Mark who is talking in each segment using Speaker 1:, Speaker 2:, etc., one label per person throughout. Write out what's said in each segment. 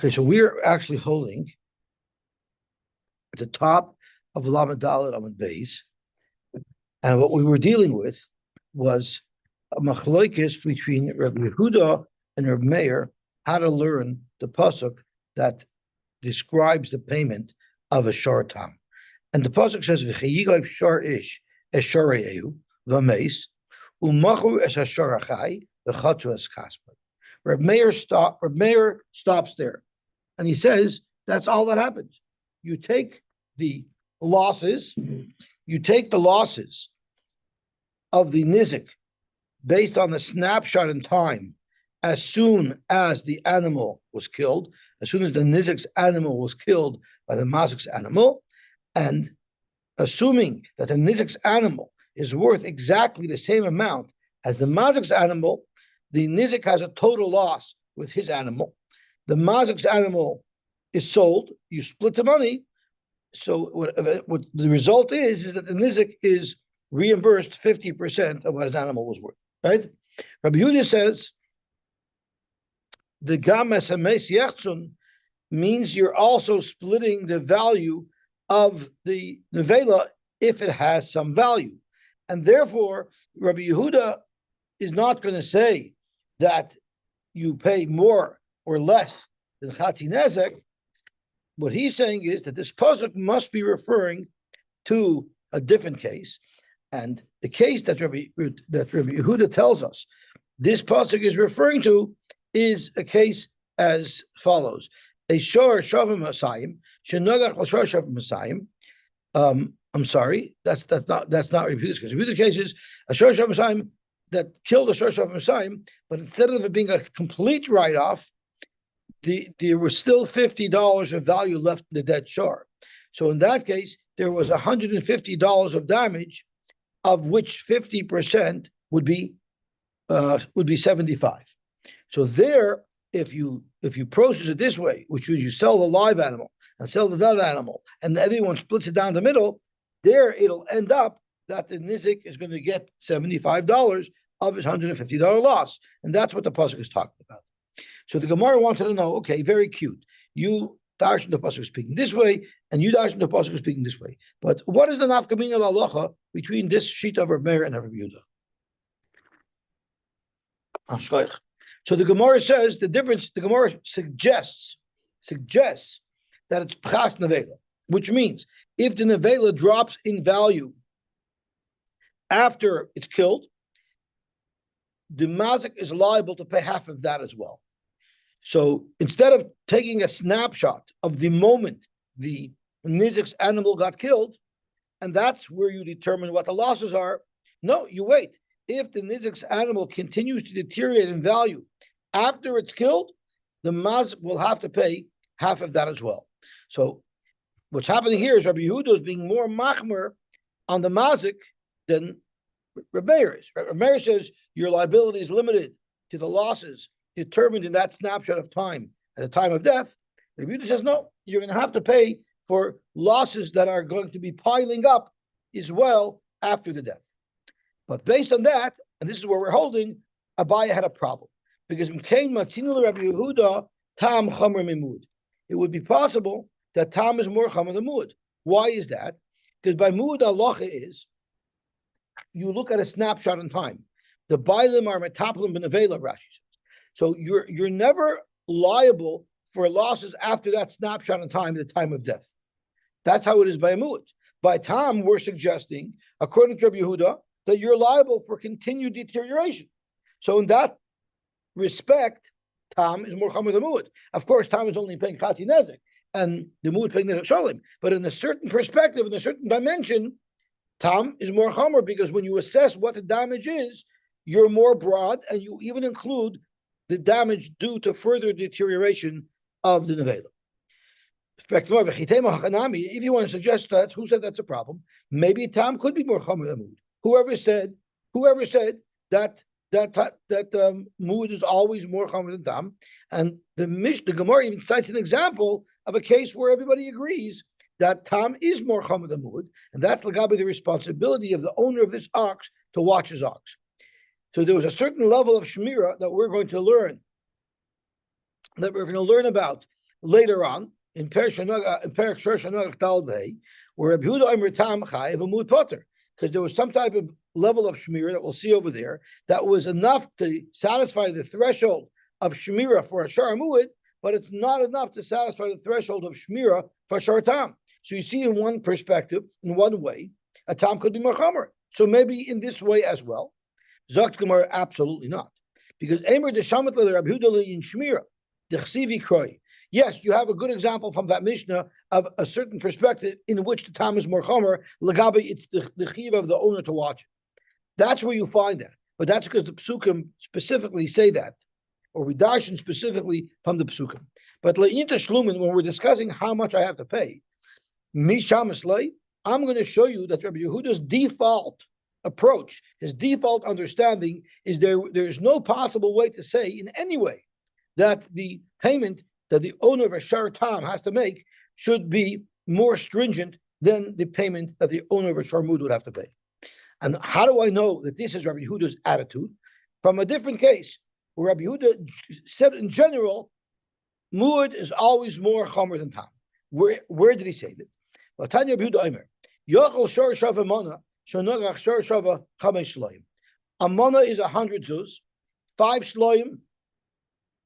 Speaker 1: Okay, so we're actually holding at the top of Lamed Dalet Amud Beis, and what we were dealing with was a machlokes between Rabbi Yehuda and Rabbi Meir how to learn the pasuk that describes the payment of a shor tam. And the pasuk says, "V'chayigav shor ish es shoreyu v'meis u'machu es hashor achai v'chatu es kasper." Rabbi Meir stops there, and he says that's all that happens. You take the losses, of the nizik based on the snapshot in time as soon as the animal was killed, as soon as the nizik's animal was killed by the mazik's animal, and assuming that the nizik's animal is worth exactly the same amount as the mazik's animal, the nizik has a total loss with his animal. The mazik's animal is sold, you split the money. So what the result is that the nizik is reimbursed 50% of what his animal was worth, right? Rabbi Yehuda says, the games hames yechtzun means you're also splitting the value of the nevela if it has some value. And therefore, Rabbi Yehuda is not going to say that you pay more or less than Chati Nezek. What he's saying is that this pasuk must be referring to a different case, and the case that Rabbi Yehuda tells us this pasuk is referring to is a case as follows: a shor shavim masayim shenogach l'shor shavim masayim. I'm sorry, that's not Rabbi Yehuda's case. Rabbi Yehuda's case is a shor shavim masayim that killed a shor shavim masayim, but instead of it being a complete write-off, there was still $50 of value left in the dead shor. So in that case, there was $150 of damage, of which 50% would be 75. So there, if you process it this way, which is you sell the live animal and sell the dead animal, and everyone splits it down the middle, there it'll end up that the nizik is going to get $75 of his $150 loss, and that's what the pasuk is talking about. So the Gemara wanted to know, okay, very cute. You darshan the pasuk speaking this way, and you darshan the pasuk speaking this way. But what is the nafkamina halacha between this sheet of Rabbi Meir and Rabbi Yehuda? So the Gemara says the difference. The Gemara suggests that it's pchas nevela, which means if the nevela drops in value after it's killed, the mazik is liable to pay half of that as well. So instead of taking a snapshot of the moment the nizik's animal got killed, and that's where you determine what the losses are, no, you wait. If the nizik's animal continues to deteriorate in value after it's killed, the mazik will have to pay half of that as well. So what's happening here is Rabbi Yehuda is being more machmer on the mazik than Rabbi Meir is. Rabbi Meir says your liability is limited to the losses determined in that snapshot of time at the time of death. The Rebbe says, no, you're going to have to pay for losses that are going to be piling up as well after the death. But based on that, and this is where we're holding, Abaye had a problem. Because it would be possible that tam is more chamer than mud. Why is that? Because by mud, halacha is, you look at a snapshot in time. The bailim are metaplim benavela, Rashi says. So you're never liable for losses after that snapshot in time, the time of death. That's how it is by Amud. By Tam, we're suggesting, according to Rabbi Yehuda, that you're liable for continued deterioration. So in that respect, Tam is more chamer than Amud. Of course, Tam is only paying Chati Nezek, and the Amud paying Nezek Sholim. But in a certain perspective, in a certain dimension, Tam is more chamer because when you assess what the damage is, you're more broad, and you even include the damage due to further deterioration of the nevela. If you want to suggest that, who said that's a problem? Maybe Tam could be more chamer than Mud. Whoever said that Mud is always more chamer than Tam, and the Gemara even cites an example of a case where everybody agrees that Tam is more chamer than Mud, and that's the responsibility of the owner of this ox to watch his ox. So there was a certain level of shmira that we're going to learn about later on in Perek Shor Shanagach Talvei, where Rabbi Yehuda Omer Tam Chayiv Amud Potter, because there was some type of level of Shemira that we'll see over there that was enough to satisfy the threshold of Shemira for a Shar Amud, but it's not enough to satisfy the threshold of Shemira for Shar Tam. So you see, in one perspective, in one way, a Tam could be more Chomer. So maybe in this way as well. Zakt Gemara, absolutely not. Because Emer de Shamat le Rabbi Yehuda in Shemira, the Chsivi Kroi. Yes, you have a good example from that Mishnah of a certain perspective in which the Tam is more Chomer, Lagabi, it's the Chiv of the owner to watch it. That's where you find that. But that's because the Psukim specifically say that, or we darshan specifically from the Psukim. But Le'inta Shlumin, when we're discussing how much I have to pay, Mishamas Lei, I'm going to show you that Rabbi Yehuda's default approach, his default understanding is there's no possible way to say in any way that the payment that the owner of a Shar Tam has to make should be more stringent than the payment that the owner of a Shar Mud would have to pay. And how do I know that this is Rabbi Yehuda's attitude? From a different case, where Rabbi Yehuda said in general, Mud is always more Chomer than Tam. Where did he say that? Well, Tanya Rabbi Yehuda Omer, Yochel Shor Shava Mana, Shonagach Shor Shava Chamesh Shloim. A Mana is 100 zuz, 5 Shloim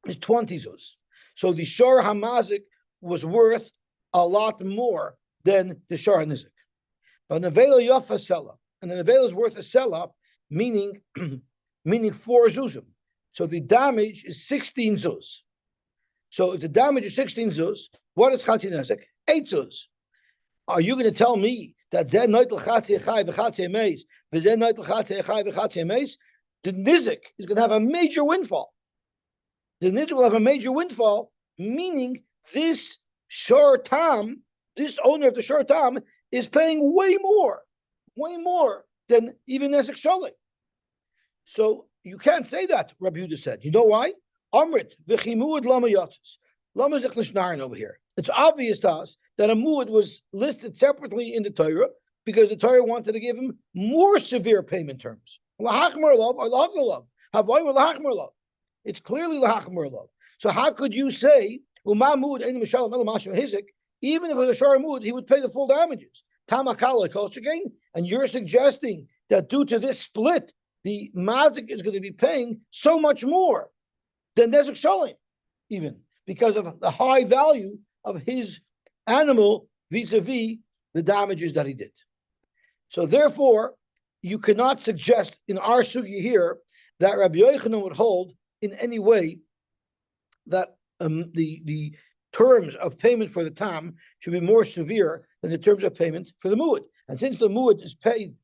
Speaker 1: is 20 zuz. So the Shor Hamazik was worth a lot more than the Shor Hanizik. But Nevela Yafa Sela, and the Nevela is worth a Sela, meaning 4 zuzim. So the damage is 16 zuz. So if the damage is 16 zuz, what is Chatzi Nezek? 8 zuz. Are you going to tell me that Zen Noitel Chatzi Echai v'Chatzi Emeis, v'Zen Noitel Chatzi Echai v'Chatzi Emeis, the Nizik is going to have a major windfall? The Nizik will have a major windfall, meaning this Shor Tam, this owner of the Shor Tam, is paying way more than even Nezek Sholem. So you can't say that, Rabbi Yehuda said. You know why? Amrit v'chimud lama yatzis. Lama zech nishnarin over here. It's obvious to us that a muad was listed separately in the Torah because the Torah wanted to give him more severe payment terms. Lahachmer lov or lahachmer lov. Havoy or lahachmer lov. It's clearly lahachmer lov. So how could you say umamud any mishalom elamashu hizik? Even if it was a shar mud, he would pay the full damages. Tamakala again, and you're suggesting that due to this split, the mazik is going to be paying so much more than Nezek Sholem, even because of the high value of his animal vis-a-vis the damages that he did. So therefore, you cannot suggest in our sugi here that Rabbi Yochanan would hold in any way that the terms of payment for the tam should be more severe than the terms of payment for the muad. And since the muad is paid,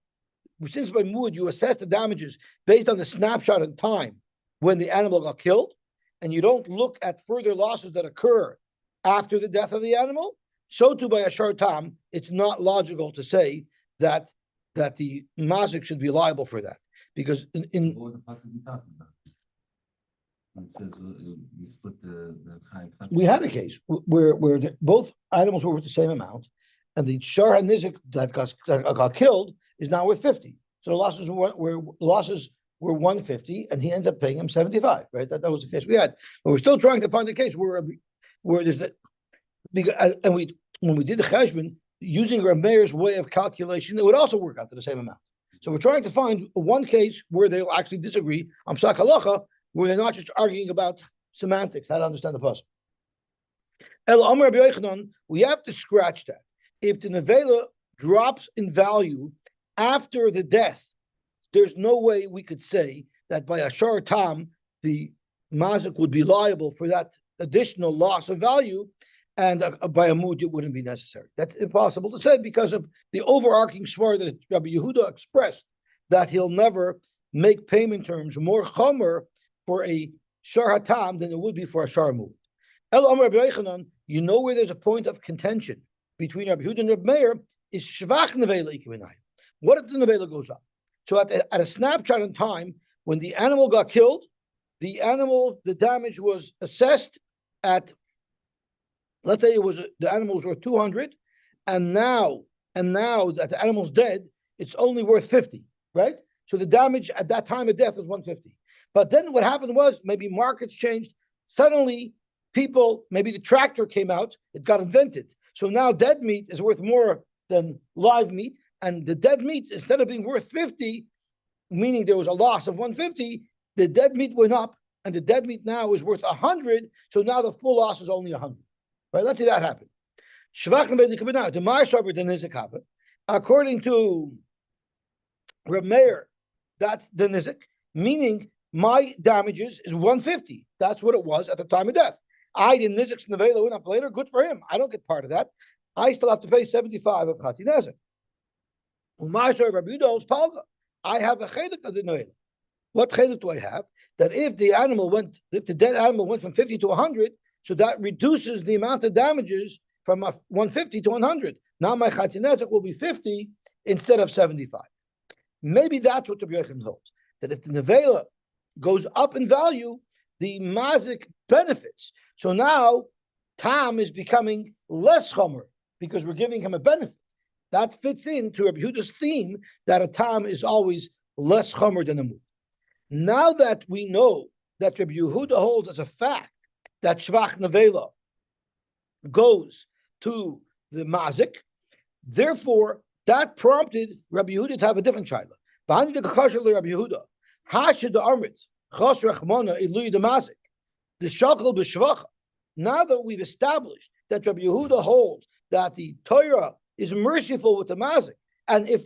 Speaker 1: since by muad you assess the damages based on the snapshot in time when the animal got killed, and you don't look at further losses that occur after the death of the animal, so too by a shor tam, it's not logical to say that the mazik should be liable for that. Because in we had a case where both animals were worth the same amount, and the shor hanizik that got killed is now worth 50. So the losses were 150, and he ends up paying him 75. Right? That was the case we had. But we're still trying to find a case where there's that. And when we did the cheshbon using Reb Meir's way of calculation, it would also work out to the same amount. So we're trying to find one case where they'll actually disagree on psak halacha, where they're not just arguing about semantics, how to understand the puzzle. El Amar Rabbi Yochanan, we have to scratch that. If the nevela drops in value after the death, there's no way we could say that by a shor tam the mazik would be liable for that additional loss of value, and by a mud it wouldn't be necessary. That's impossible to say because of the overarching svar that Rabbi Yehuda expressed, that he'll never make payment terms more chomer for a shor hatam than it would be for a shor mud. El Amar Rabbi Yochanan, you know where there's a point of contention between Rabbi Yehuda and Rabbi Meir is shvach nevela ikiminai. What if the nevela goes up? So at a snapshot in time, when the animal got killed, the damage was assessed at, let's say the animal was worth 200, and now that the animal's dead, it's only worth 50, right? So the damage at that time of death was 150. But then what happened was maybe markets changed. Suddenly people, maybe the tractor came out, it got invented. So now dead meat is worth more than live meat. And the dead meat, instead of being worth 50, meaning there was a loss of 150, the dead meat went up, and the dead meat now is worth 100. So now the full loss is only 100. Right? Let's see that happen. According to Reb Meir, that's the nizik, meaning my damages is 150. That's what it was at the time of death. I did nizik nevela went up later. Good for him. I don't get part of that. I still have to pay 75 of chati nizik. I have a chelik of the nevela. What chelik do I have? That if the dead animal went from 50 to 100, so that reduces the amount of damages from 150 to 100. Now my chati nizik will be 50 instead of 75. Maybe that's what the Yochanan holds, that if the nevela goes up in value, the mazik benefits. So now tam is becoming less chomer because we're giving him a benefit. That fits into Rabbi Yehuda's theme that a tam is always less chomer than a mut. Now that we know that Rabbi Yehuda holds as a fact that shvach nevela goes to the mazik, therefore that prompted Rabbi Yehuda to have a different shaila. Rabbi Yehuda, hashid the amrit chos rachmana ilui the mazik, the shakal b'shvacha. Now that we've established that Rabbi Yehuda holds that the Torah is merciful with the mazik, and if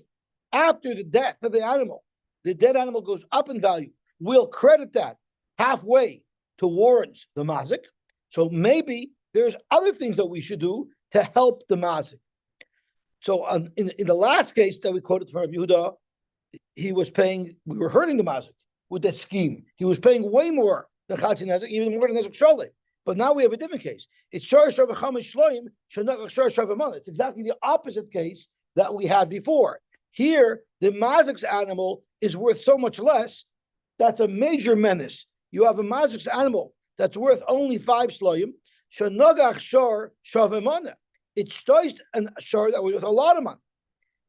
Speaker 1: after the death of the animal, the dead animal goes up in value, we'll credit that halfway towards the mazik. So maybe there's other things that we should do to help the mazik. So in the last case that we quoted from Rabbi Yehuda, we were hurting the mazik with that scheme. He was paying way more than Chatzi Nezek, even more than Nezek Sholeh. But now we have a different case. It's Shor Shav Chamish Shloim, Shanach Shor Shav Amana. It's exactly the opposite case that we had before. Here, the mazik's animal is worth so much less. That's a major menace. You have a mazik's animal that's worth only 5 shloim. Shanagach Shor Shav Amana. It's stoist and shor that was worth a lot of money.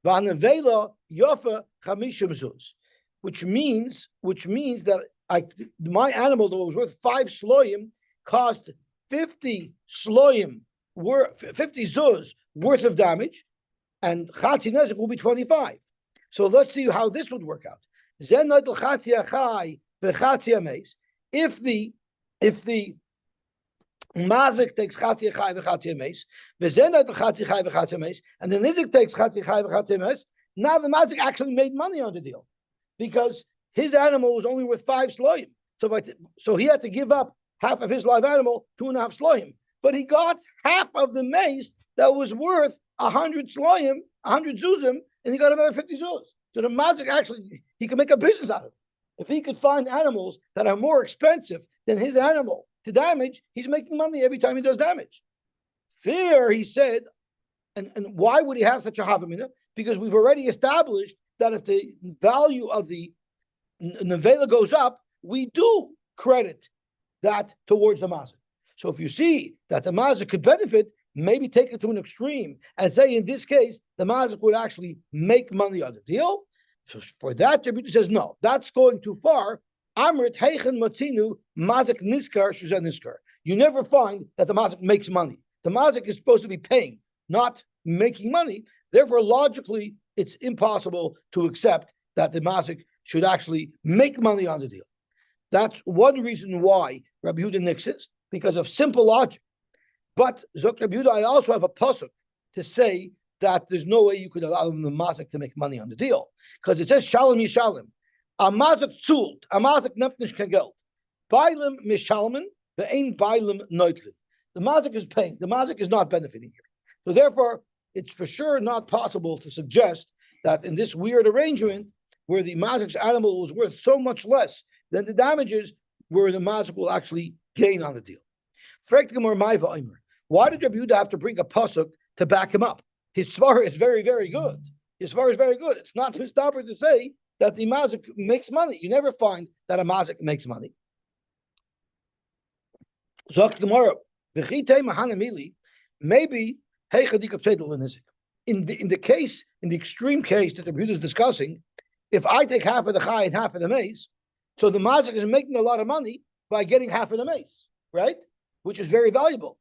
Speaker 1: V'anavela Yofa Chamishim Zuz, which means that my animal that was worth 5 shloim cost 50 shloim, 50 zuz worth of damage, and Chatzi Nezek will be 25. So let's see how this would work out. Zen Neitel Chatzi Achai v'Chatzi Ameis. If the Mazik takes Chatzi Achai v'Chatzi Ameis, v'Zen Neitel Chatzi Achai v'Chatzi Ameis, and the Nizik takes Chatzi Achai v'Chatzi Ameis, now the Mazik actually made money on the deal because his animal was only worth 5 shloim. So he had to give up half of his live animal, 2.5 shloim. But he got half of the mace that was worth 100 shloim, 100 zuzim, and he got another 50 zuz. So the mazik actually, he could make a business out of it. If he could find animals that are more expensive than his animal to damage, he's making money every time he does damage. There, he said, and why would he have such a havamina? Because we've already established that if the value of the nevela goes up, we do credit that towards the mazik. So if you see that the mazik could benefit, maybe take it to an extreme and say in this case the mazik would actually make money on the deal. So for that, the Rebbe says no, that's going too far. Amrit heichen matzinu mazik niskar shuzen niskar. You never find that the mazik makes money. The mazik is supposed to be paying, not making money. Therefore, logically, it's impossible to accept that the mazik should actually make money on the deal. That's one reason why Rabbi Yehuda nixes, because of simple logic. But Zok Rabbi Yehuda, I also have a pasuk to say that there's no way you could allow the mazik to make money on the deal, because it says shalom yishalom, a mazik zult, a mazik nepnish kagel, bailim mishalmen, the ain bailim noitlin. The mazik is paying. The mazik is not benefiting here. So therefore, it's for sure not possible to suggest that in this weird arrangement, where the mazik's animal was worth so much less than the damages, where the mazik will actually gain on the deal. Why did Rabbi Yehuda have to bring a pasuk to back him up? His svar is very, very good. His svar is very good. It's not misdaber to say that the mazik makes money. You never find that a mazik makes money. Maybe in the extreme case that the Rabbi Yehuda is discussing, if I take half of the chai and half of the mace, so the mazik is making a lot of money by getting half of the mace, right? which is very valuable.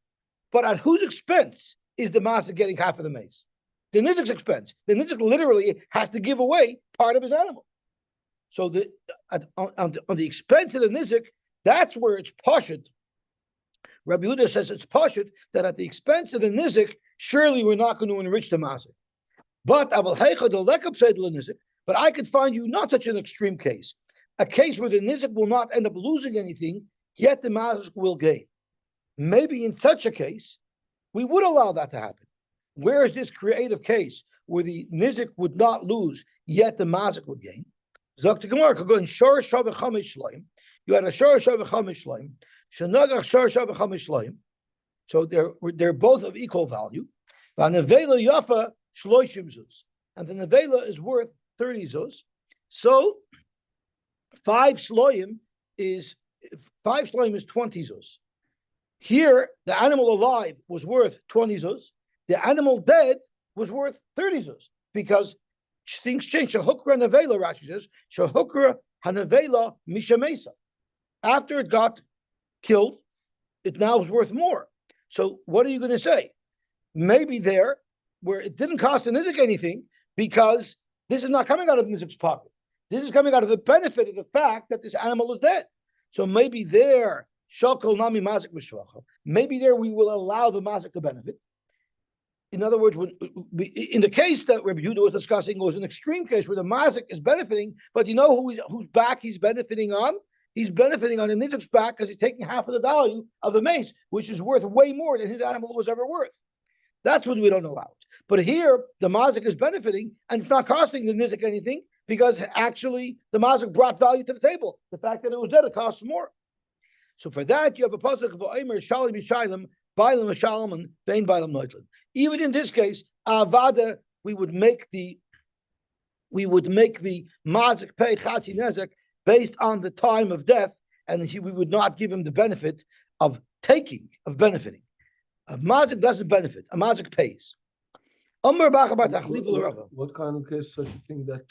Speaker 1: But at whose expense is the master getting half of the mace? The nizik's expense. The nizik literally has to give away part of his animal. So on the expense of the nizik, that's where it's pashut. Rabbi Yehuda says it's pashut that at the expense of the nizik, surely we're not going to enrich the mazik. But I could find you not such an extreme case, a case where the nizik will not end up losing anything, yet the mazik will gain. Maybe in such a case, we would allow that to happen. Where is this creative case where the nizik would not lose, yet the mazik would gain? Zok Gemara could go in Shor Shav Chamish Shloim. You had a Shor Shav Chamish Shloim, Shenagach Shor Shav Chamish Shloim. So they're both of equal value. V'anevela Yafa Shloishim Zuz, and the nevela is worth 30 zuz. So 5 shloim is 20 zuz. Here, the animal alive was worth 20 zuz. The animal dead was worth 30 zuz because things change. Shehukra nevela, Rashi says, Shehukra hanevela mishamesa. After it got killed, it now is worth more. So what are you going to say? Maybe there, where it didn't cost the nizik anything, because this is not coming out of the nizik's pocket. This is coming out of the benefit of the fact that this animal is dead. So maybe there, shokol nami mazik b'shvacha. Maybe there we will allow the mazik to benefit. In other words, in the case that Rabbi Yehuda was discussing, was an extreme case where the mazik is benefiting, but you know whose back he's benefiting on? He's benefiting on the nizik's back because he's taking half of the value of the mace, which is worth way more than his animal was ever worth. That's what we don't allow. But here, the mazik is benefiting, and it's not costing the nizik anything, because actually the mazik brought value to the table. The fact that it was dead, it costs more. So for that, you have a pasuk of Omer Shalim Yishayim, Bailam Shalom, and Vein Bailam Noitlin. Even in this case, Avada, we would make the mazik pay Chachi Nezek based on the time of death, and we would not give him the benefit of benefiting. A mazik doesn't benefit. A mazik pays.
Speaker 2: What kind of case such a thing that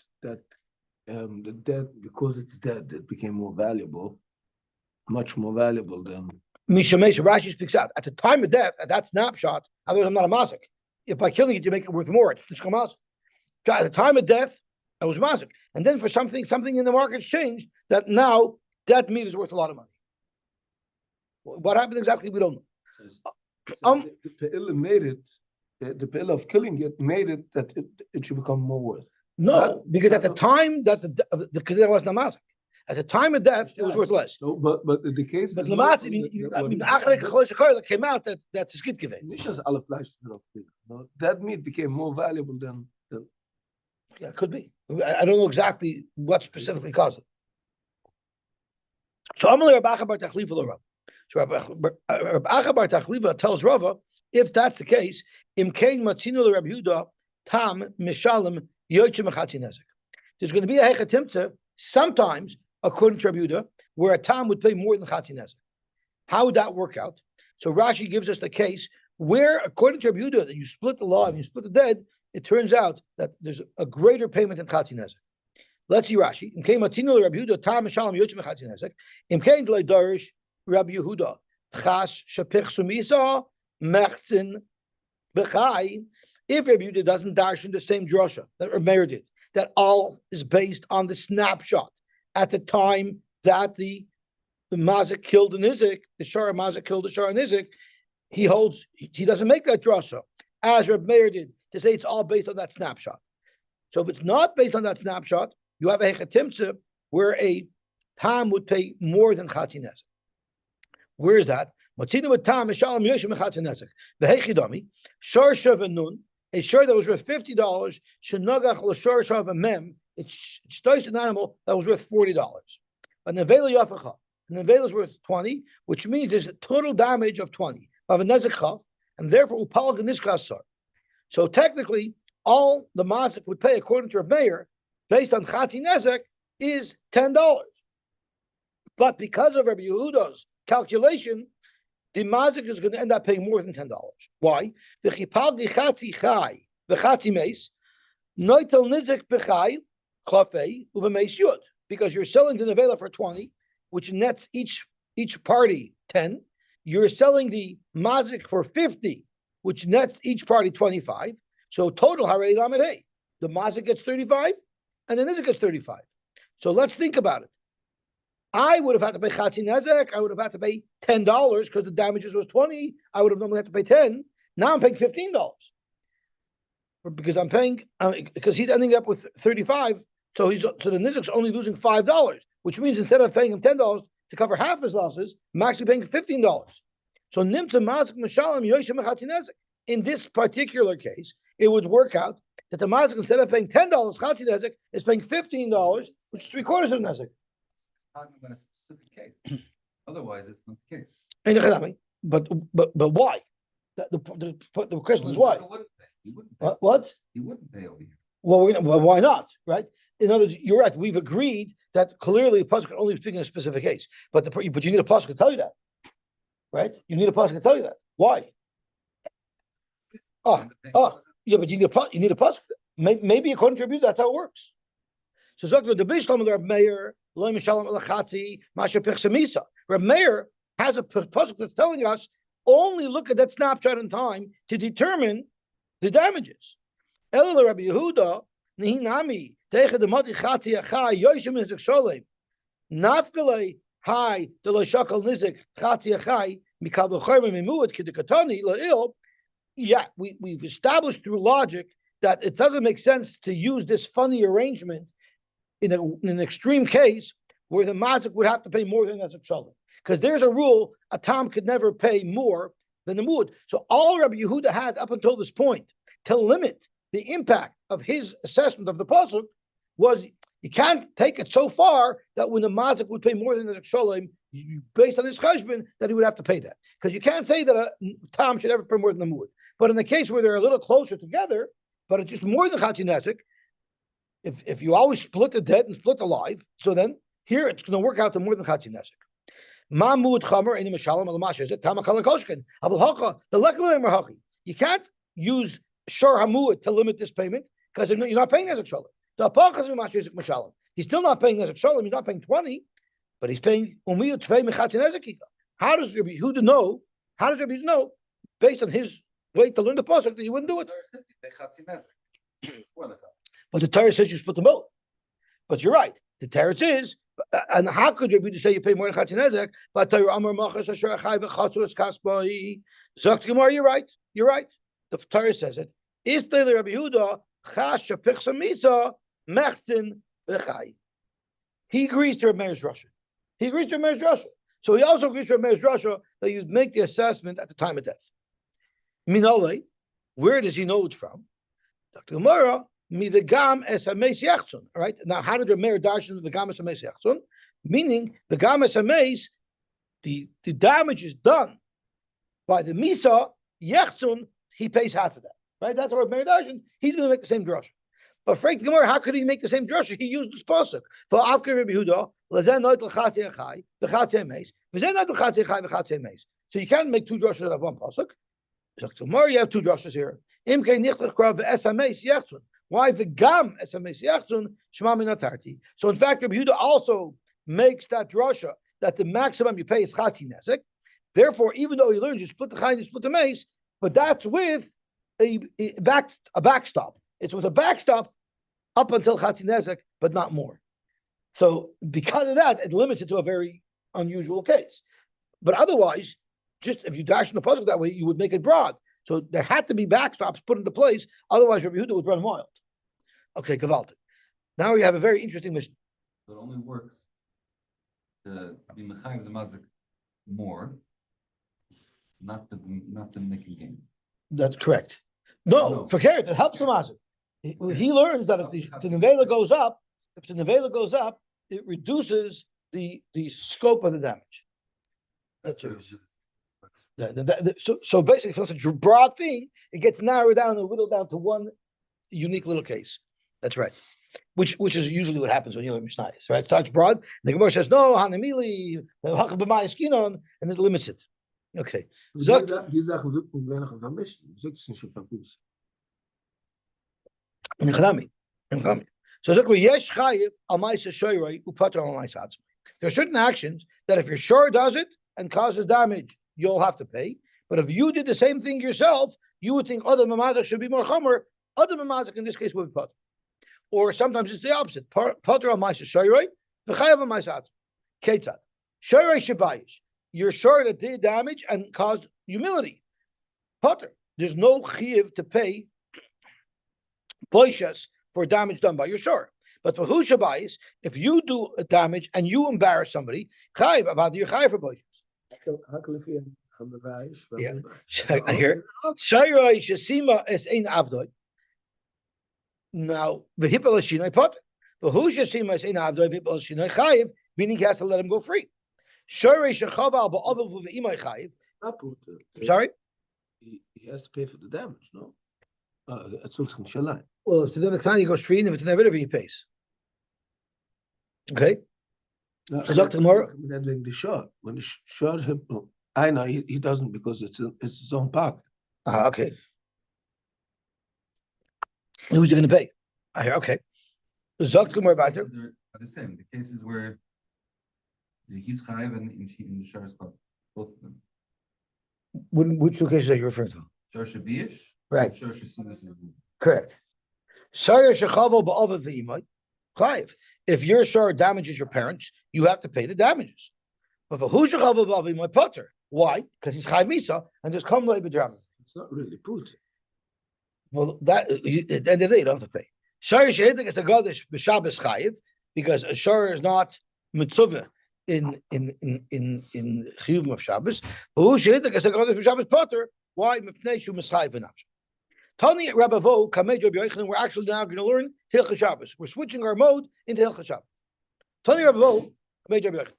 Speaker 2: the dead, because it's dead, it became more valuable, much more valuable than
Speaker 1: Mishamesha? Rashi speaks out at the time of death, at that snapshot. Otherwise, I'm not a mazik. If by killing it you make it worth more, it's a mazik. At the time of death, I was mazik, and then for something in the market's changed that now that meat is worth a lot of money. What happened exactly? We don't know.
Speaker 2: The Pe'il made it. The Pe'il of killing it made it that it should become more worth.
Speaker 1: No, because at the time that because there was no mazik. At the time of death, it was worth less.
Speaker 2: No, but the case.
Speaker 1: But Lamasi, came out that's a skid given.
Speaker 2: That meat became more valuable than.
Speaker 1: Yeah, it could be. I don't know exactly what specifically caused it. So Amalei Rabbi Acha bar Tachlifa l'Rav. So Rabbi Acha bar Tachlifa tells Rava, if that's the case, imkein matinu Rabbi Yehuda tam mishalim yoytze mechatzi nezek. There's going to be a hechatimta sometimes, according to Rabbi Yehuda, where a tam would pay more than chatzi nezek. How would that work out? So Rashi gives us the case where, according to Rabbi Yehuda, that you split the law and you split the dead, it turns out that there's a greater payment than chatzi nezek. Let's see Rashi. Imkein matinu Rabbi Yehuda tam mishalim yoytze mechatzi nezek. Imkein d'lei darish Rabbi Yehuda chas shepich sumisa mechzin b'chai. If Rabbi Yehuda doesn't darshan the same drasha that Rabbi Meir did, that all is based on the snapshot at the time that the mazik killed the nizik, the shara mazik killed the shara nizik, he doesn't make that drasha as Rabbi Meir did to say it's all based on that snapshot. So if it's not based on that snapshot, you have a hechatimtza where a tam would pay more than chatzi nezek. Where is that? Matzina with tam mishalim yoshim mechatzi nezek. V'hechidami shor shavanun, a shor that was worth $50, shenagach l'shor shav mem. It stoiced an animal that was worth $40. A nevela yafacha, a nevela is worth 20, which means there's a total damage of 20. Of a nezek chav, and therefore upal geniskasar. So technically, all the mazik would pay, according to Rabbi Meir, based on chatzi nezek, is $10. But because of Rabbi Yehuda's calculation, the mazik is going to end up paying more than $10. Why? Because you're selling the nevela for 20, which nets each party 10, you're selling the mazik for 50, which nets each party 25. So total harei lamed hey. The mazik gets 35, and the nizik gets 35. So let's think about it. I would have had to pay chatzi nezek. I would have had to pay $10 because the damages was 20. I would have normally had to pay 10. Now I'm paying $15 because I'm paying because he's ending up with 35. So the nizik's only losing $5, which means instead of paying him $10 to cover half his losses, I'm actually paying $15. So nimtza mazik mishalem Yosy chatzi nezek. In this particular case, it would work out that the mazik, instead of paying $10 chatzi nezek, is paying $15, which is 3/4 of nezek.
Speaker 3: Talking about a specific case. Otherwise, it's not the case.
Speaker 1: But why? The question is why.
Speaker 3: He wouldn't pay.
Speaker 1: What?
Speaker 3: He wouldn't pay over here.
Speaker 1: Well, why not? Right? In other words, you're right. We've agreed that clearly the pasuk can only speak in a specific case. But you need a pasuk to tell you that, right? You need a pasuk to tell you that. Why? Yeah, but you need a pasuk. Maybe according to your view, that's how it works. So the Bishlam Reb Meir Reb Meir has a pasuk that's telling us only look at that snapshot in time to determine the damages. El Rabbi Yehuda nihinami teiched the mati chatzi achai yoshim nizik sholem nafgale hai de lo shakal nizik chatzi achai mikabel chayim mimuad kidikatani la'il. Yeah, we've established through logic that it doesn't make sense to use this funny arrangement in an extreme case where the mazik would have to pay more than Nezek Shalom. Because there's a rule, a tam could never pay more than the muad. So all Rabbi Yehuda had up until this point to limit the impact of his assessment of the pasuk was you can't take it so far that when the mazik would pay more than Nezek Shalom, based on his cheshbon, that he would have to pay that. Because you can't say that a tam should ever pay more than the muad. But in the case where they're a little closer together, but it's just more than chatzi nezek, if you always split the dead and split the life, so then here it's going to work out to more than chatzi nezek. Mamud chamer eni mishalem alamash is it tamakal koshkin abul hacha the leklim hachi. You can't use shor hamud to limit this payment because you're not paying nezek shalom. The apachas mimashizik mishalem. He's still not paying nezek shalom. He's not paying 20, but he's paying umiyut tvei mechatzi nezek. How does Rabbi Yehuda know? How does Rabbi Yehuda know based on his way to learn the pasuk that you wouldn't do it? But the Torah says you split them both. But you're right. The Torah is, and how could you say you pay more than chatzi nezek? But Torah amar machas asher achai v'chatzus kasboi. Zok Gemara, you're right. You're right. The Torah says it. Is the Rabbi Yehuda chash shapichsa misa mechtin v'chai. He agrees to Rabbi Meir's Russia. He agrees to Rabbi Meir's Russia. So he also agrees to Rabbi Meir's Russia that you make the assessment at the time of death. Minole, where does he know it from? Dr. Gemara, mi v'gam es hameis yachzon. All right. Now, how did the Meir darshan v'gam es hameis yachzon? Meaning, v'gam es hameis, the damage is done by the misa yachzon. He pays half of that. Right. That's what Meir darshan. He's going to make the same drasha. But Frank Gemara, how could he make the same drasha? He used this pasuk for Avkei Rabbi Yehuda. Lezen noit l'chatzi achai v'chatzi hameis. V'zen noit l'chatzi achai v'chatzi hameis. So you can't make two drashas out of one pasuk. So tomorrow you have two drashas here. Why the gam esames yachzun shema min atarti? So in fact, Rabbi Yehuda also makes that drasha that the maximum you pay is chatzi nezek. Therefore, even though he learns you split the chayin, you split the mace, but that's with a backstop. It's with a backstop up until chatzi nezek, but not more. So because of that, it limits it to a very unusual case. But otherwise, just if you dash in the pasuk that way, you would make it broad. So there had to be backstops put into place. Otherwise, Rabbi Yehuda would run wild. Okay, Gavalta. Now we have a very interesting mission.
Speaker 3: It only works to be mechayiv the mazik more, not the making game.
Speaker 1: That's correct. No. Forget it. It helps the mazik. He learns that if the nevela goes up, it reduces the scope of the damage. That's it. So basically, if it's a broad thing, it gets narrowed down and whittled down to one unique little case. That's right. Which is usually what happens when you learn Mishnayos, right? It starts broad, and the Gemara says, no, Hanamili, and it limits it. Okay. So there are certain actions that if you're sure does it and causes damage you'll have to pay. But if you did the same thing yourself, you would think Adam Mamazik should be more chomer. Adam Mamazik in this case would be potter. Or sometimes it's the opposite. Potter al Maisa Shoyroi, v'chayav al Maisa Atzma. Ketzad. Shoyroi Shabayish. You're sure that did damage and caused humility. Potter. There's no chiv to pay boishes for damage done by your shore. But for Hushabayis, if you do a damage and you embarrass somebody, chayiv about your chayiv for boishes. Yeah. Here, Shayroi Shasima es ein avdoi. Now the hipel shinoi potter. But Hushasima es ein avdoi hipel shinoi chayiv, meaning he has to let him go free. Shayroi shechaval ba'ovel v'imai chayiv. Sorry.
Speaker 2: He has to pay for the damage, no? It's also shalayim.
Speaker 1: Well, if it's the time he goes free, and if it's never he pays. Okay.
Speaker 2: Dr. Moore, doing the shot when the shot him, I know he doesn't because it's his own pocket.
Speaker 1: Okay. Who's he going to pay? Okay. Dr. Moore about
Speaker 3: Are the same. The cases where he's chayiv and in the shor's pocket, both of them.
Speaker 1: Which two cases are you referring to?
Speaker 3: Shor shabiyish.
Speaker 1: Right.
Speaker 3: Shor shasimas.
Speaker 1: Correct. If your shor damages your parents, you have to pay the damages. But for who's my potter? Why? Because he's chayv misa and just come lay b'drama.
Speaker 2: It's not really put.
Speaker 1: Well, that at the end of the day, you don't have to pay. Shor shehidik is a godish b'Shabbos chayiv because a shor is not mitzvah in chiyuvim of Shabbos. Who shehidik is a godish b'Shabbos potter? Why? Mipnei shu mischayiv v'nafshe. Tani at Rabbi Vo, Kamed Rabbi Yochanan, we're actually now going to learn Hilchah Shabbos. We're switching our mode into Hilchah Shabbos. Tani Rabbi Vo, Kamed Rabbi Yochanan.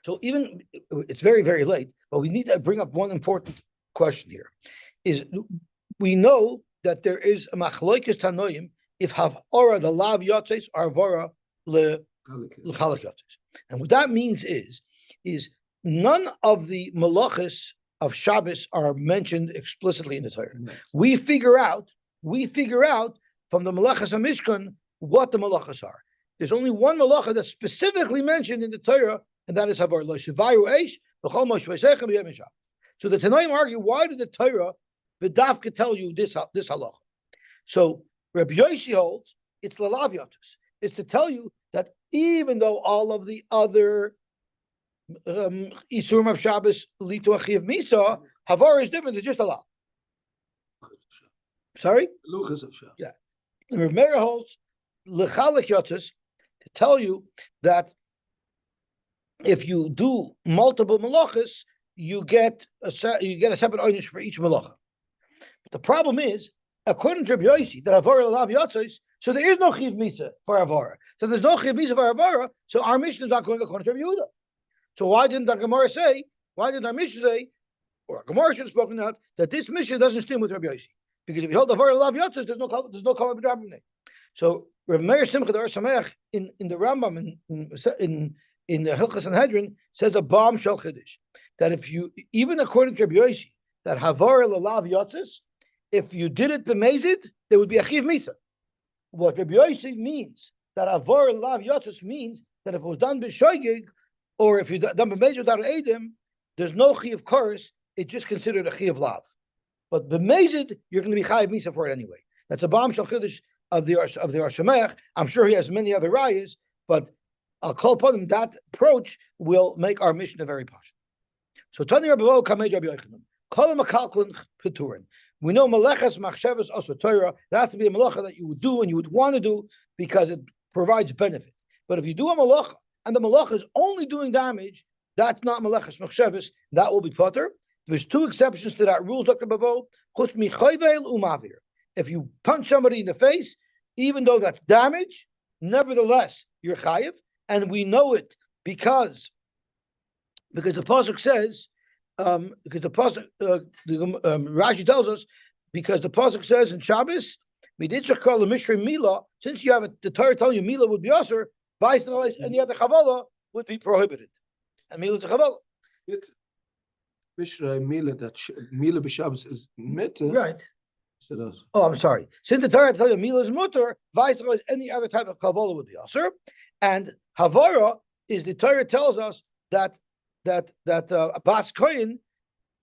Speaker 1: So even, it's very, very late, but we need to bring up one important question here. Is we know that there is a machloikes tanoim if havora the lav yotzes or havora le chalak yotzes. And what that means is none of the malachas of Shabbos are mentioned explicitly in the Torah. Right. We figure out from the malachas of Mishkan what the malachas are. There's only one malacha that's specifically mentioned in the Torah, and that is havar lo shivayu eish v'chol moshe v'seichem b'yom Shabbos. So the Tanoim argue, why did the Torah v'dafka tell you this halacha? So Rabbi Yosy holds it's lalav yotzes. It's to tell you that even though all of the other Isurim of Shabbos lead to a Chiv Misa, Havar is different, it's just a law. Sorry?
Speaker 2: Luchas of Shabbos.
Speaker 1: Yeah. Rav Meir holds Lechalek Yotzes to tell you that if you do multiple malachas, you get a separate oynish for each malacha. But the problem is, according to Rabbi Yosy, that Havar Lalav Yotzes, so there is no Chiv Misa for Havara. So there's no Chiv Misa for Havara, so our mission is not going according to Rabbi Yehuda. So why didn't our Gemara say, why didn't our Mishnah say, or our Gemara should have spoken out, that this Mishnah doesn't stem with Rabbi Yosy? Because if you hold the Havara Lav Yotzes, there's no common b'drabim. So Rabbi Meir Simcha the Or Sameach in the Rambam in the Hilchas Sanhedrin says a bomb shel chiddush that if you, even according to Rabbi Yosy, that Havara Lav Yotzes, if you did it b'mezid, there would be a chiv misa. What Rabbi Yosy means, that Havara Lav Yotzes means that if it was done b'shoigig, or if you done b'mezid without an edim, there's no chiv kurs, it's just considered a chiv lav. But b'mezid, you're going to be chayiv misa for it anyway. That's a bomb shel chiddush of the Or Sameach. I'm sure he has many other rayas, but I'll call upon him. That approach will make our mission a very posh. So Tani Rabbi Vo Kamed Rabbi Yochanan. Kol makalklin peturin. We know melechas machshavas also Torah. It has to be a melacha that you would do and you would want to do because it provides benefit. But if you do a melacha and the melacha is only doing damage, that's not melechas machshavas. That will be potter. There's two exceptions to that rule, Dr. Bavo. Chutz michayvel umavir. If you punch somebody in the face, even though that's damage, nevertheless you're chayiv, and we know it because the pasuk says, because the pasuk Rashi tells us, because the pasuk says in Shabbos, miditzach kol mishri mila. Since you have the Torah telling you mila would be aser, and the other chavala would be prohibited, and mila to chavala.
Speaker 2: Mishra mila that mila b'Shabbos is mitzvah.
Speaker 1: Right. Oh, I'm sorry. Since the Torah tells you mila is mutter, any other type of chavala would be aser, and havara is the Torah tells us that a bas kohen,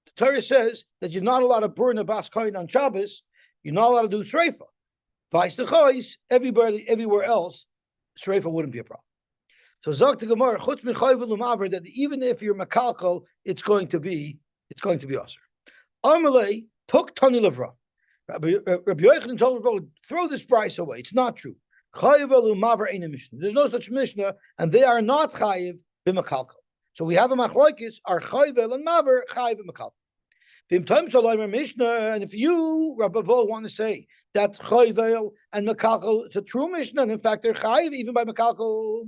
Speaker 1: the Torah says that you're not allowed to burn a bas kohen on Shabbos. You're not allowed to do sreifa. Vice the chois, everybody everywhere else, sreifa wouldn't be a problem. So zok to Gemara chutz min chayv l'maver that even if you're makalko, it's going to be aser. Amalei took tani levra. Rabbi Yochanan told him, throw this price away. It's not true. Chayiv l'maver ain't a mishnah. There's no such mishnah, and they are not chayiv b'makalko. So we have a machlokes, are chayiv and maver chayiv b'makalko. Mishnah, and if you, Rabbi Bava, want to say that chayvel and makalko is a true mishnah, and in fact they're chayiv even by makalko,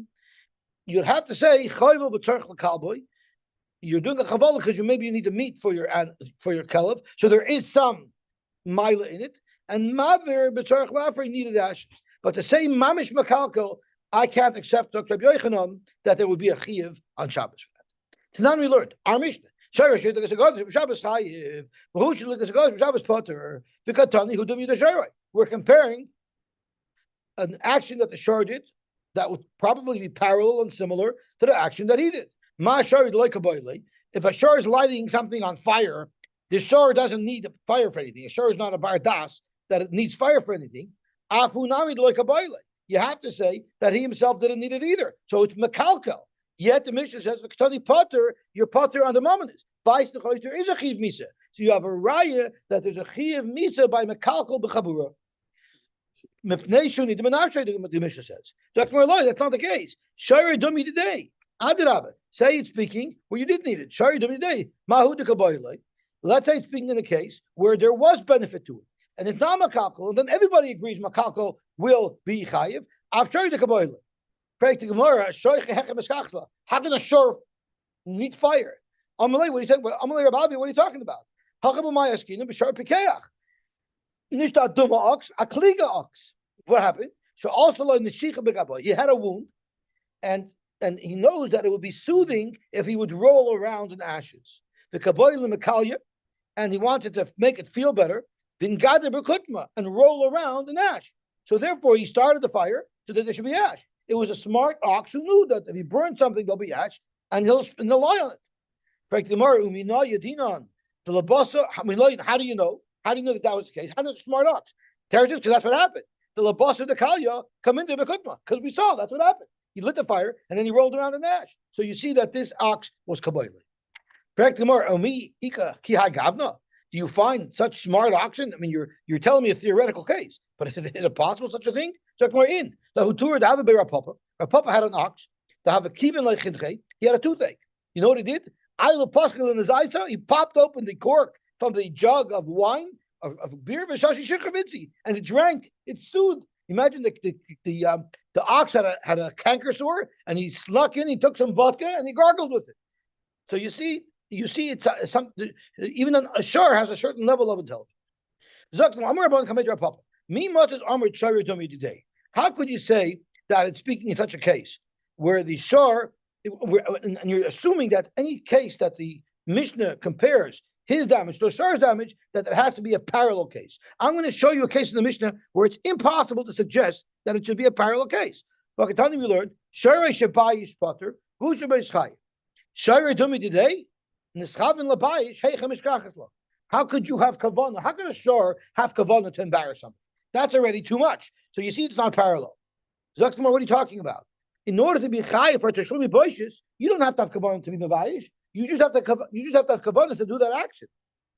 Speaker 1: you'd have to say chayvel b'tzarch l'kalboy. You're doing a chavala because maybe you need the meat for your kelev, so there is some mila in it, and maver b'tzarch l'afrei needed ashes. But to say mamish makalko, I can't accept Dr. Rabbi Yochanan that there would be a chiyuv on Shabbos for that. So now we learned our mishnah. We're comparing an action that the shor did that would probably be parallel and similar to the action that he did. If a shor is lighting something on fire, the shor doesn't need fire for anything. A shor is not a bardas that it needs fire for anything. You have to say that he himself didn't need it either. So it's mekalkel. Yet the Mishnah says, potter, you're potter on the momentus. There is a chiv misa. So you have a raya that there's a chiv misa by mekalkel b'chabura. The Mishnah says. That's not the case. Shari dumi today. Adirabah. Say it's speaking where you did need it. Shari dumi today. Mahu de. Let's say it's speaking in a case where there was benefit to it. And it's not makalkel, and then everybody agrees makalkel will be chayiv. I've shari de kaboyle. Pray to Gemara, how can a shor need fire? Amalei, what are you talking about? Amalei Rabbi, what are you talking about? Nishta duma ox, a kliga ox. What happened? So also like Nishicha begabo, he had a wound, and he knows that it would be soothing if he would roll around in ashes. The kaboy lemekalia, and he wanted to make it feel better. Vingada bekutma, and roll around in ash. So therefore, he started the fire so that there should be ash. It was a smart ox who knew that if he burned something, there'll be ash, and he'll lie on it. How do you know? How do you know that was the case? How does a smart ox? Because that's what happened. The labasa de kalya come into bekutma because we saw that's what happened. He lit the fire and then he rolled around in ash. So you see that this ox was kaboyle. Do you find such smart oxen? I mean, you're telling me a theoretical case, but is it possible such a thing? Check more in. The hutur to have a Rapapa. Rapapa had an ox. To have a kivin like chidche. He had a toothache. You know what he did? Ayla pascal in his eyes. He popped open the cork from the jug of wine of beer v'shashi shikhavitzi, and it drank. It soothed. Imagine the ox had a canker sore, and he snuck in. He took some vodka and he gargled with it. So you see, it's some even a shor has a certain level of intelligence. How could you say that it's speaking in such a case where the shor, and you're assuming that any case that the Mishnah compares his damage to the shor's damage, that there has to be a parallel case? I'm going to show you a case in the Mishnah where it's impossible to suggest that it should be a parallel case. We learned Shorei Shabayish Potter, Hu Shabayish Chay. Shorei Dumi today, Nischavin Labayish, Heichem Ishkachaslo. How could you have kavanah? How could a shor have kavanah to embarrass something? That's already too much. So you see, it's not parallel. Zaktamar, what are you talking about? In order to be chayiv for teshlumi boishes, you don't have to have kavanah to be mevayish. You just have to have kavanah to do that action.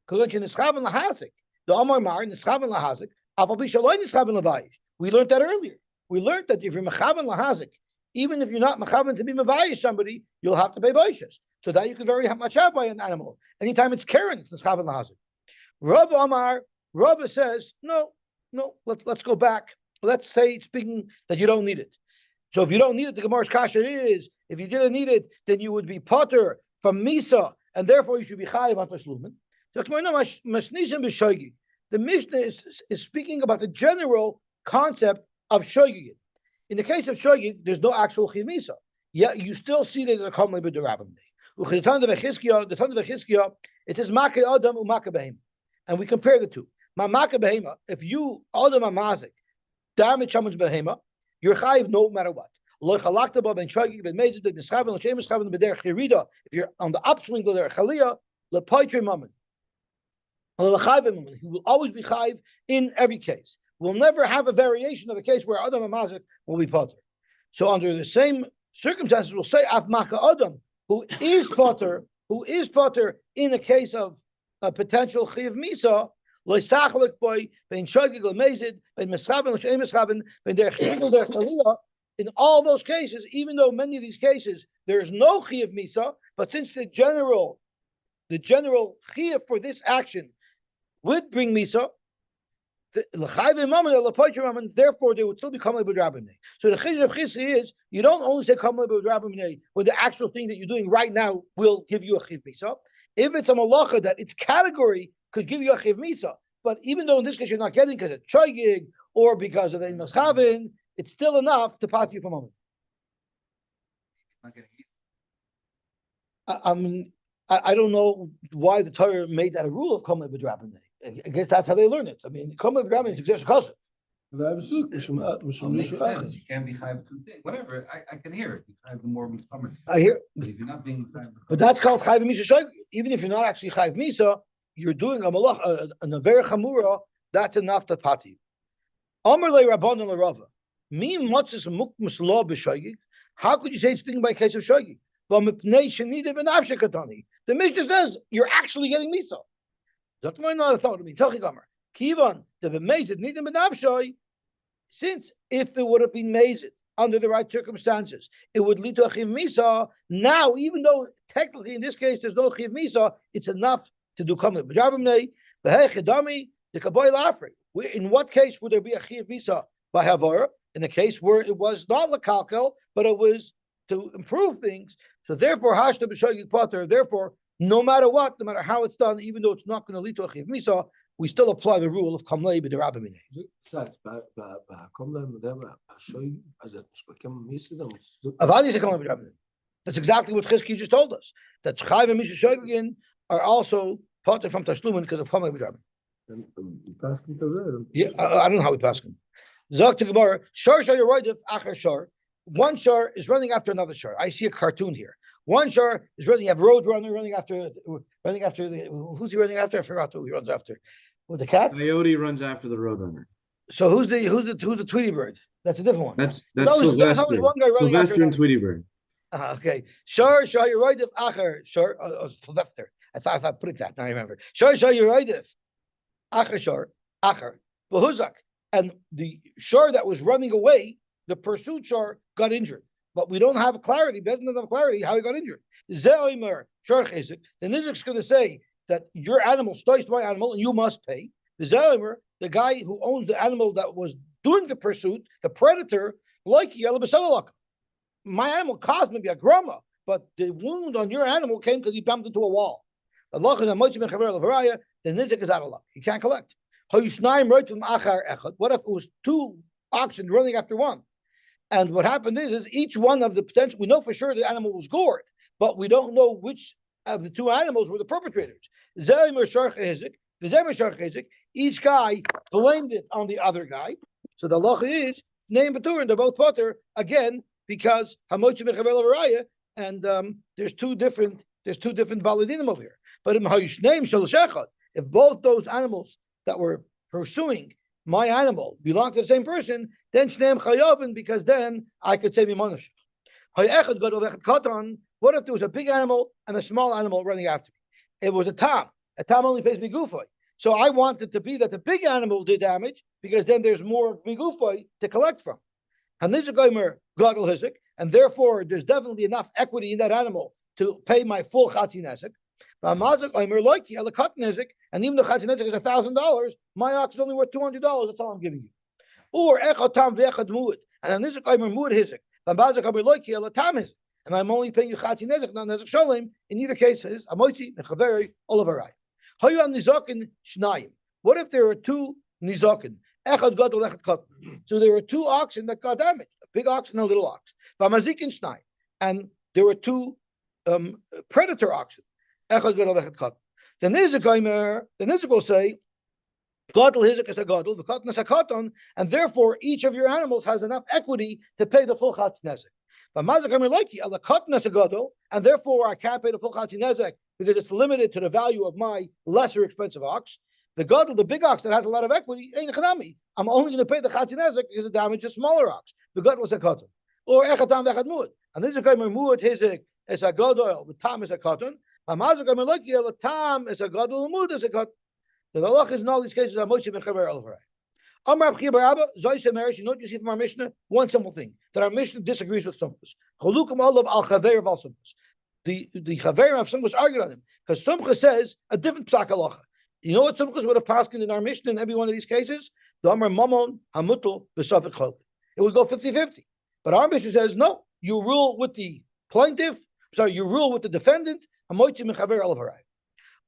Speaker 1: Because in nischaven lahazik, the Amar Mar nischaven lahazik, afal bishaloi nischaven lavayish. We learned that earlier. We learned that if you're mechaven lahazik, even if you're not mechaven to be mevayish somebody, you'll have to pay boishes. So that you can very much have by an animal. Anytime it's Karen, it's nischaven lahazik. Rav Amar, Rav says, no, let's go back. Let's say it's speaking that you don't need it. So if you don't need it, the Gemara's kasha is, if you didn't need it, then you would be potter from Misa, and therefore you should be chayiv on tashlumin. So the Mishnah is speaking about the general concept of shoygig. In the case of shoygig, there's no actual chiv Misa. Yet you still see that it's a common b'd rabbim day. The Tan of Chizkiah, it says makeh adam u'makeh behema. And we compare the two. Makeh behema, if you adam amazik damage someone's behema, you're chayiv no matter what. If you're on the upswing of the chaliyah, lepoitri mammon. He will always be chayv in every case. We'll never have a variation of a case where Adam and Mazik will be potter. So under the same circumstances, we'll say af maka Adam, who is potter in a case of a potential chiv misa, loisachalik boy ben shogig lemezid ben mischaben l'sheim mischaben ben der chiyuv der chaliyah. In all those cases, even though many of these cases there's no chiv misa, but since the general chiv for this action would bring misa, therefore they would still be kamal b'drabimnei. So the chiddush of Chizki is you don't only say kamal b'drabimnei where the actual thing that you're doing right now will give you a chiv misa. If it's a malacha that its category could give you a chiv misa, but even though in this case you're not getting because it's choygig or because of the maschavin, it's still enough to pat you for a moment. I don't know why the Torah made that a rule of kamal b'drabimnei. I guess that's how they learn it. I mean, kamal b'drabimnei is just cause.
Speaker 3: Makes sense. You can't be chayv two things. Whatever. I can hear it. You chayv the more mitzvah.
Speaker 1: I hear.
Speaker 3: But if you're not being chayv,
Speaker 1: but that's called chayv misa shoygig. Even if you're not actually chayv misa, you're doing a malach, a very chamura. That's enough to pati. Amar le rabban le rava. Mi matzis mukmus law b'shoygig. How could you say it's speaking by case of shoygig? The Mishnah says you're actually getting misa. Since if it would have been mazed under the right circumstances, it would lead to a chiv misa. Now, even though technically in this case there's no chiv misa, it's enough to do kamal b'drabimnei. In what case would there be a chiv misa by havara? In a case where it was not lakalkel, but it was to improve things. So therefore, hashta b'shogig potter. Therefore, no matter what, no matter how it's done, even though it's not going to lead to a chiv misa, we still apply the rule of kamlei b'derabimine. That's exactly what Chizki just told us. That chayv and misha shogigin are also potter from tashlumin because of kamlei b'derabimine. Yeah, I don't know how we pass him. Zok to Gemara, shar shar yeroidev achar shar. One shar is running after another shar. I see a cartoon here. One shar is running. You have road runner running after who's he running after? I forgot who he runs after. With the cat.
Speaker 4: Coyote runs after the roadrunner.
Speaker 1: So who's the Tweety Bird? That's a different one.
Speaker 4: That's Sylvester. Sylvester and Tweety Bird.
Speaker 1: Okay. Shar yeroidev achar shar. Sylvester. I thought put it that. Now I remember. Shar yeroidev achar shar achar v'huzak. And the shar that was running away, the pursuit shar, got injured. But we don't have clarity, doesn't have clarity how he got injured. Then Nizik's going to say that your animal stoys my animal and you must pay. The guy who owns the animal that was doing the pursuit, the predator, like my animal caused maybe a grama, but the wound on your animal came because he bumped into a wall. The Nizik is out of luck. He can't collect. What if it was two oxen running after one? And what happened is each one of the potential, we know for sure the animal was gored, but we don't know which of the two animals were the perpetrators. Each guy blamed it on the other guy. So the law is name Batur, and they're both Potter again because and there's two different Baladinim over here. But in name if both those animals that were pursuing my animal belong to the same person, then shneim chayavin, because then I could say mimanash. What if there was a big animal and a small animal running after me? It was a tam. A tam only pays migufay. So I wanted to be that the big animal did damage because then there's more migufay to collect from. And therefore there's definitely enough equity in that animal to pay my full chati nesek. And even the chati nesek is $1,000, my ox is only worth $200. That's all I'm giving you. Or echotam ve'echad muad, and then this is muad hizik. And I'm only paying you chati nezek, not nezek shalem. In either case, is amoiti mechaveri olavarayim. Hayam nizakin shnayim. What if there are two nizakin? Echad gadol echad katan. So there were two oxen that got damaged, a big ox and a little ox. V'mazikin shnayim, and there were two predator oxen. Echad gadol echad katan. The nizik will say, Gadol hizik is a gadol, the katan is a katan, and therefore each of your animals has enough equity to pay the full chatz nezek. But mazik amirleki, the katan is a gadol, and therefore I can't pay the full chatz nezek because it's limited to the value of my lesser expensive ox. The gadol, the big ox that has a lot of equity, ain't chanami. I'm only going to pay the chatz nezek because it damages smaller ox. The gadol is a katan. Or echatam vechad muad. And this is a muad hizik is a gadol, the tam is a katan. But mazik amirleki, the tam is a gadol, the muad is a katan. So the halach is in all these cases a mochi mechaber elvarai. Amar Abchi Barabba, Zoyse marriage. You know what you see from our Mishnah? One simple thing that our Mishnah disagrees with Sumchus. Cholukam olav al chaver val Sumchus. The chaver of Sumchus argued on him because Sumchus says a different psak halacha. You know what Sumchus would have passed in our Mishnah in every one of these cases? The Amar Mamon Hamutul b'Safik Chol. It would go 50-50. But our Mishnah says no. You rule with the plaintiff. Sorry, you rule with the defendant. Hamochi mechaver elvarai.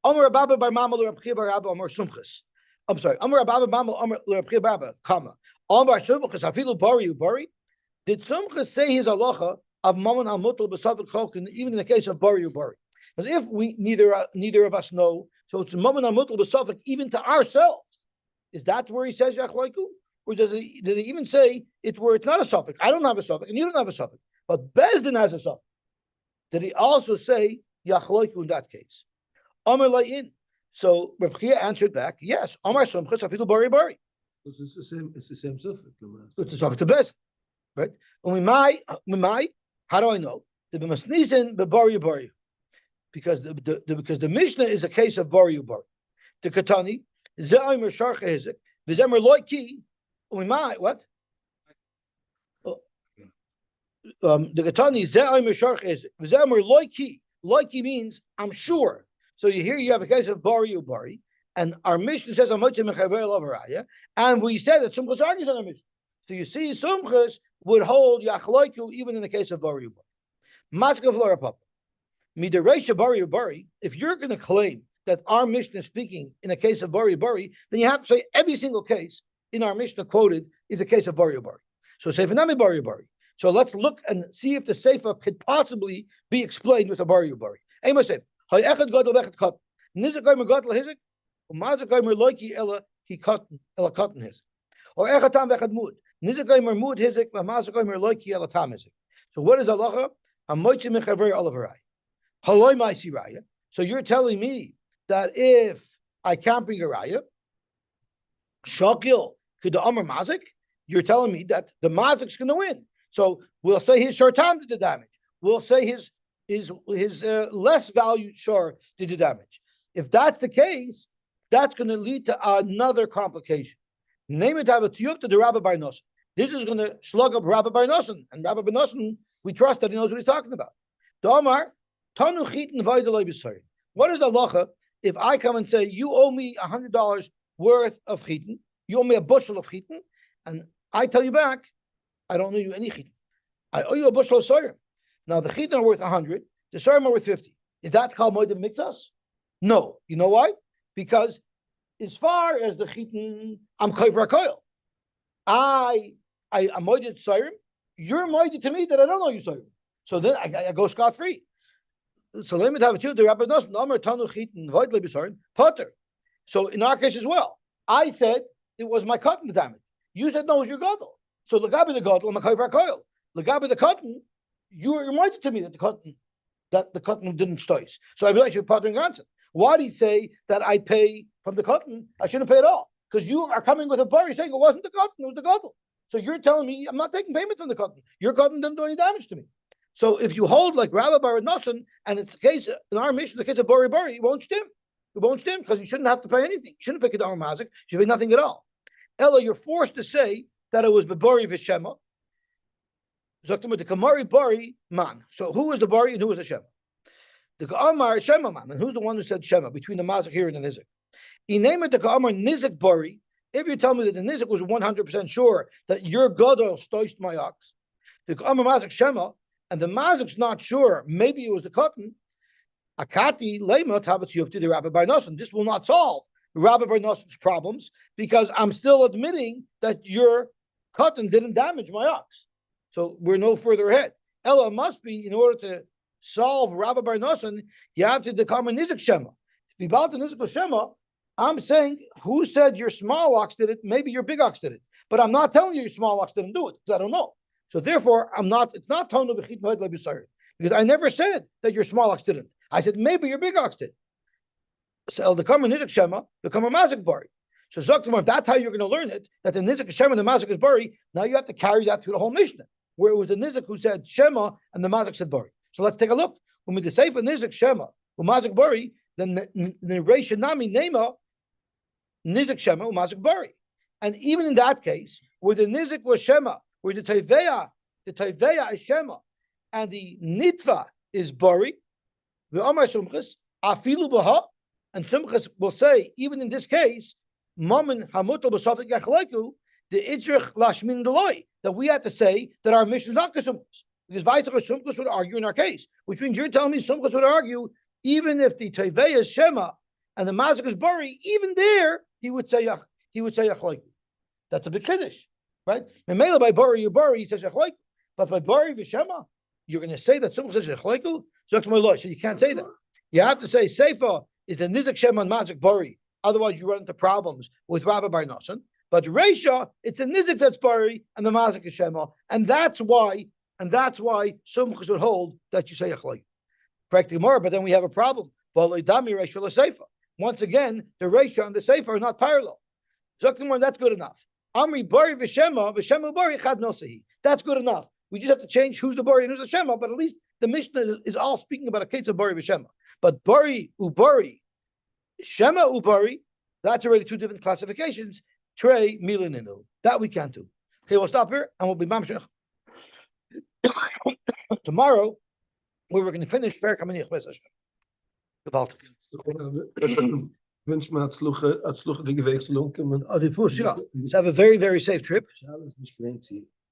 Speaker 1: Amar Ababa bar Mamal or Abchi Barabba Amar Sumchus. I'm sorry. Amar Ababa Mamal Amar Abchi Barabba, comma. Amar Sumchus Afilu Bari Ubari. Did Sumchus say his halacha of Mammon Hamutal b'Safik Cholkin even in the case of Bari Ubari? Because if we neither of us know, so it's Mammon Hamutal b'Safik even to ourselves. Is that where he says Yachloiku? Or does he even say it's where it's not a suffix? I don't have a suffix and you don't have a suffix. But Bezdin has a suffix. Did he also say Yachloiku in that case? Amar Layin. So Reb Chia answered back, yes. Amar Sumchus Afilu Bari Bari.
Speaker 2: It's the same. It's the same suffix.
Speaker 1: It's a suffix to Bez, right? And we might. How do I know? The b'masnizin b'Bari Bari, because the Mishnah is a case of Bari Bari. The Katani ze'aymer sharcha hizik v'zemer loiki. We might what? The Katani ze'aymer sharcha hizik v'zemer loiki. Loiki means I'm sure. So you have a case of Bari Ubari, and our Mishnah says and we said that Sumchus argues on our Mishnah. So you see, Sumchus would hold Yachloiku even in the case of Bari Ubari. Maska Flora Papa. Midaresha Bari Ubari, if you're going to claim that our Mishnah is speaking in the case of Bari Ubari, then you have to say every single case in our Mishnah quoted is a case of Bari Ubari. So Sefer Nami Bari Ubari. So let's look and see if the Sefer could possibly be explained with a Bari Ubari. Amos said, Hay echad gadol echad katan. Nizik goymer gadol hizik, umazik goymer loiki ela ki katan ela katan hizik. Or echad tam vechad mud. Nizik goymer mud hizik, umazik goymer loiki ela tam hizik. So what is halacha? Hamochi mechaver olav haloi ma'isi raya. So you're telling me that if I can't bring a raya, shakil could the amar mazik. You're telling me that the mazik's going to win. So we'll say his short time did the damage. We'll say his less valued shore did the damage. If that's the case, that's going to lead to another complication. Name it have a tiyuf to the Rabbi Bar Nosson. This is going to slug up Rabbi Bar Nosson, and Rabbi Bar Nosson, we trust that he knows what he's talking about. Damar tanu chitin vaydelay b'sayim. What is the halacha if I come and say you owe me $100 worth of chitin, you owe me a bushel of chitin, and I tell you back, I don't owe you any chitin. I owe you a bushel of soyim. Now the chitin are worth 100, the soyim are worth 50. Is that called moedim miktas? No. You know why? Because as far as the chitin, I'm koyver koil. I'm moeded soyim. You're moeded to me that I don't know you soyim. So then I go scot free. So let me have it too. The Rabbi Nosson Amar Tanu Chitin Void Lebisorin Potter. So in our case as well, I said it was my cotton the damage. You said no, it was your gadol. So Lagabi the gadol, I'm a koyver koil. Lagabi the cotton. You reminded to me that the cotton didn't stoice. So I realized you're partnering Granson. Why did he say that I pay from the cotton? I shouldn't pay at all. Because you are coming with a bari saying it wasn't the cotton, it was the gadol. So you're telling me I'm not taking payment from the cotton. Your cotton didn't do any damage to me. So if you hold like Rabbi Bar Nosson, and it's the case in our mission, the case of Bari Bari, it won't stem. It won't stem because you shouldn't have to pay anything. You shouldn't pay Kedar Mazik. You should pay nothing at all. Ella, you're forced to say that it was Bari Vishema. The Kamari Bari man. So who was the Bari and who was the Shema? The Ka'amar Shema man. And who's the one who said Shema between the Mazik here and the Nizik? He named it the Ka'amar Nizik Bari. If you tell me that the Nizik was 100% sure that your gadol stoiced my ox, the Ka'amar Mazik Shema, and the Mazik's not sure, maybe it was the cotton. Akati Lema Tabat Yufti the Rabbi Bar Nosson. This will not solve Rabbi Bar Nosson's problems because I'm still admitting that your cotton didn't damage my ox. So we're no further ahead. Ella must be, in order to solve Rabbi Bar Nosson, you have to become a Nizik Shema. If you bought the Nizik Shema, I'm saying, who said your small ox did it? Maybe your big ox did it. But I'm not telling you your small ox didn't do it, because I don't know. So therefore, it's not Tonu B'chit Moed Lebisari. Because I never said that your small ox didn't. I said, maybe your big ox did. So El Dekama Nizik Shema, become a Mazik Bari. So Zoktamar, that's how you're going to learn it, that the Nizik Shema and the Mazik is Bari. Now you have to carry that through the whole Mishnah, where it was the Nizik who said Shema and the Mazik said Bari. So let's take a look. When we say for Nizik Shema, Mazik Bari, then the narration Nami Nema, Nizik Shema, Mazik Bari. And even in that case, where the Nizik was Shema, where the Teveya is Shema, and the Nitva is Bari, the Amar Sumchas, Afilu Baha, and Sumchas will say, even in this case, Mammon Hamutal Basafik Yachleku, the Itrich Lashmin Deloy, that we have to say that our mission is not Kasumchas. Because Vaitach Sumchas would argue in our case, which means you're telling me Sumchas would argue, even if the Teveya is Shema and the Mazik is Bari, even there he would say Yachleku. That's a big kiddush, right? Memela by Bari he says Yachleku, but by Bari V'Shema, you're going to say that Sumchas says Yachleku. So you can't say that. You have to say Seifa is the Nizik Shema and Mazik Bari. Otherwise, you run into problems with Rabbi Bar Nosson. But Reisha, it's the Nizik that's Bari and the Mazik is Shema, and that's why Sumchas would hold that you say Yachleku. Correct the Gemara, but then we have a problem. Once again, the Reisha and the Seifa are not parallel. Zoktimor, that's good enough. Amri Bari V'Shema Bari Chad Nosahi. That's good enough. We just have to change who's the Bari and who's the Shema, but at least the Mishnah is all speaking about a case of Bari V'Shema. But Bari Ubari, Shema Ubari, that's already two different classifications. Trey Milaninu. That we can't do. Okay, we'll stop here and we'll be mamshech tomorrow, where we're going to finish Perek HaManiach B'ez Hashem.
Speaker 2: Wens me Hatzluche die Gewegselung.
Speaker 1: Oh, the first, yeah. So have a very, very safe trip.
Speaker 2: Alles nicht